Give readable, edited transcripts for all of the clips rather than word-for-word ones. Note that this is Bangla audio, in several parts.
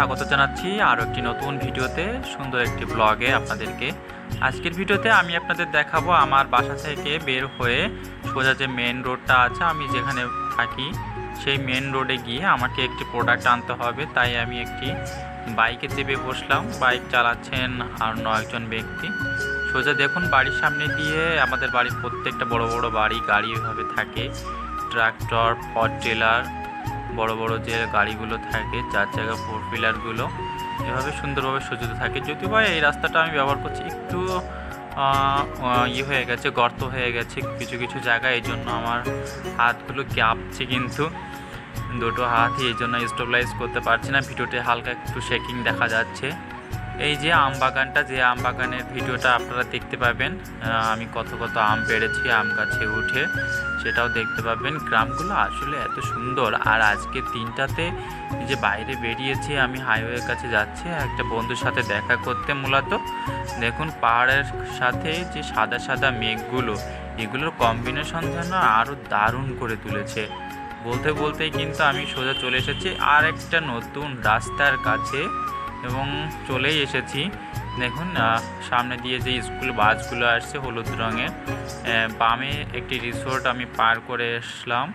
স্বাগত জানাচ্ছি আরও একটি নতুন ভিডিওতে, সুন্দর একটি ব্লগে আপনাদেরকে। আজকের ভিডিওতে আমি আপনাদের দেখাবো আমার বাসা থেকে বের হয়ে সোজা যে মেন রোডটা আছে, আমি যেখানে থাকি সেই মেন রোডে গিয়ে আমাকে একটি প্রোডাক্ট আনতে হবে। তাই আমি একটি বাইকে চেপে বসলাম। বাইক চালাচ্ছেন আর একজন ব্যক্তি। সোজা দেখুন বাড়ির সামনে দিয়ে, আমাদের বাড়ির প্রত্যেকটা বড় বড় গাড়ি এভাবে থাকে, ট্রাক্টর, পাওয়ার টিলার, বড় বড় যে গাড়িগুলো থাকে, 4 চাকা 4 হুইলারগুলো এভাবে সুন্দরভাবে সজ্জিত থাকে। যদিও বা এই রাস্তাটা আমি ব্যবহার করছি একটু হয়ে গেছে, গর্ত হয়ে গেছে কিছু কিছু জায়গায়, এই জন্য আমার হাতগুলো কাঁপছে, কিন্তু দুটো হাতই এই জন্য স্টেবিলাইজ করতে পারছি না। ভিডিওতে হালকা একটু শেকিং দেখা যাচ্ছে। এই যে আম বাগানটা, যে আম বাগানের ভিডিওটা আপনারা দেখতে পাবেন, আমি কত কত আম পেড়েছি আম গাছে উঠে, সেটাও দেখতে পাবেন। গ্রামগুলো আসলে এত সুন্দর। আর আজকে 3টাতে যে বাইরে বেরিয়েছি, আমি হাইওয়ের কাছে যাচ্ছি একটা বন্ধুর সাথে দেখা করতে। মূলত দেখুন পাহাড়ের সাথে যে সাদা সাদা মেঘগুলো, এগুলোর কম্বিনেশন যেন আরও দারুণ করে তুলেছে। বলতে বলতেই কিন্তু আমি সোজা চলে এসেছি আর একটা নতুন রাস্তার কাছে, এবং চলেই এসেছি। দেখুন সামনে দিয়ে যে স্কুল বাসগুলো আসছে হলুদ রঙের, বামে একটি রিসোর্ট আমি পার করে আসলাম।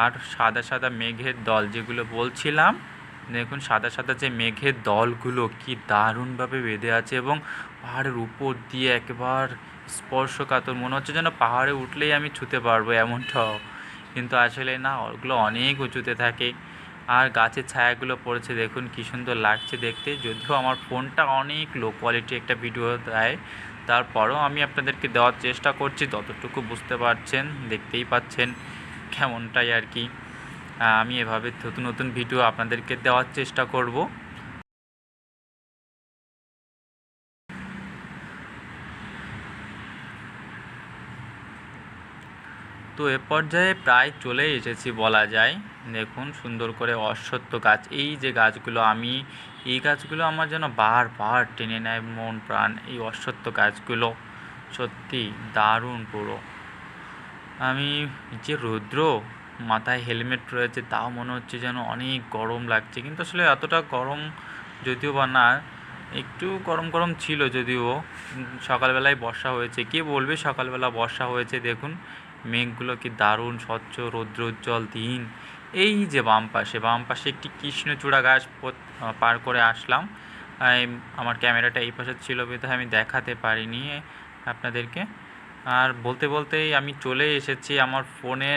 আর সাদা সাদা মেঘের দল যেগুলো বলছিলাম, দেখুন সাদা সাদা যে মেঘের দলগুলো কি দারুণভাবে বেঁধে আছে, এবং পাহাড়ের উপর দিয়ে একেবারে স্পর্শকাতর, মনে হচ্ছে যেন পাহাড়ে উঠলেই আমি ছুঁতে পারবো এমনটাও, কিন্তু আসলে না, ওগুলো অনেক উঁচুতে থাকে। আর গাছের ছায়াগুলো পড়েছে, দেখুন কী সুন্দর লাগছে দেখতে। যদিও আমার ফোনটা অনেক লো কোয়ালিটি একটা ভিডিও দেয়, তারপরেও আমি আপনাদেরকে দেওয়ার চেষ্টা করছি, ততটুকু বুঝতে পারছেন, দেখতেই পাচ্ছেন কেমনটাই আর কি। আমি এভাবে নতুন নতুন ভিডিও আপনাদেরকে দেওয়ার চেষ্টা করব। তো এ পর্যায়ে প্রায় চলে এসেছি বলা যায়। দেখুন সুন্দর করে অশ্বত্থ গাছ, এই যে গাছগুলো, এই গাছগুলো আমার যেন বারবার টেনে নেয় মন প্রাণ। এই অশ্বত্থ গাছগুলো সত্যি দারুণ পুরো। আমি যে রৌদ্র, মাথায় হেলমেট রয়েছে, তাও মনে হচ্ছে যেন অনেক গরম লাগছে, কিন্তু আসলে এতটা গরম যদিও বা না, একটু গরম গরম ছিল। যদিও সকালবেলায় বর্ষা হয়েছে, কে বলবে সকালবেলা বর্ষা হয়েছে। দেখুন মেঘগুলো কি দারুণ স্বচ্ছ, রৌদ্রোজ্জ্বল দিন। এই যে বাম পাশে একটি কৃষ্ণচূড়া গাছ পার করে আসলাম। আমার ক্যামেরাটা এই পাশে ছিল বিধায় আমি দেখাতে পারিনি আপনাদেরকে। আর বলতে বলতেই আমি চলে এসেছি আমার ফোনে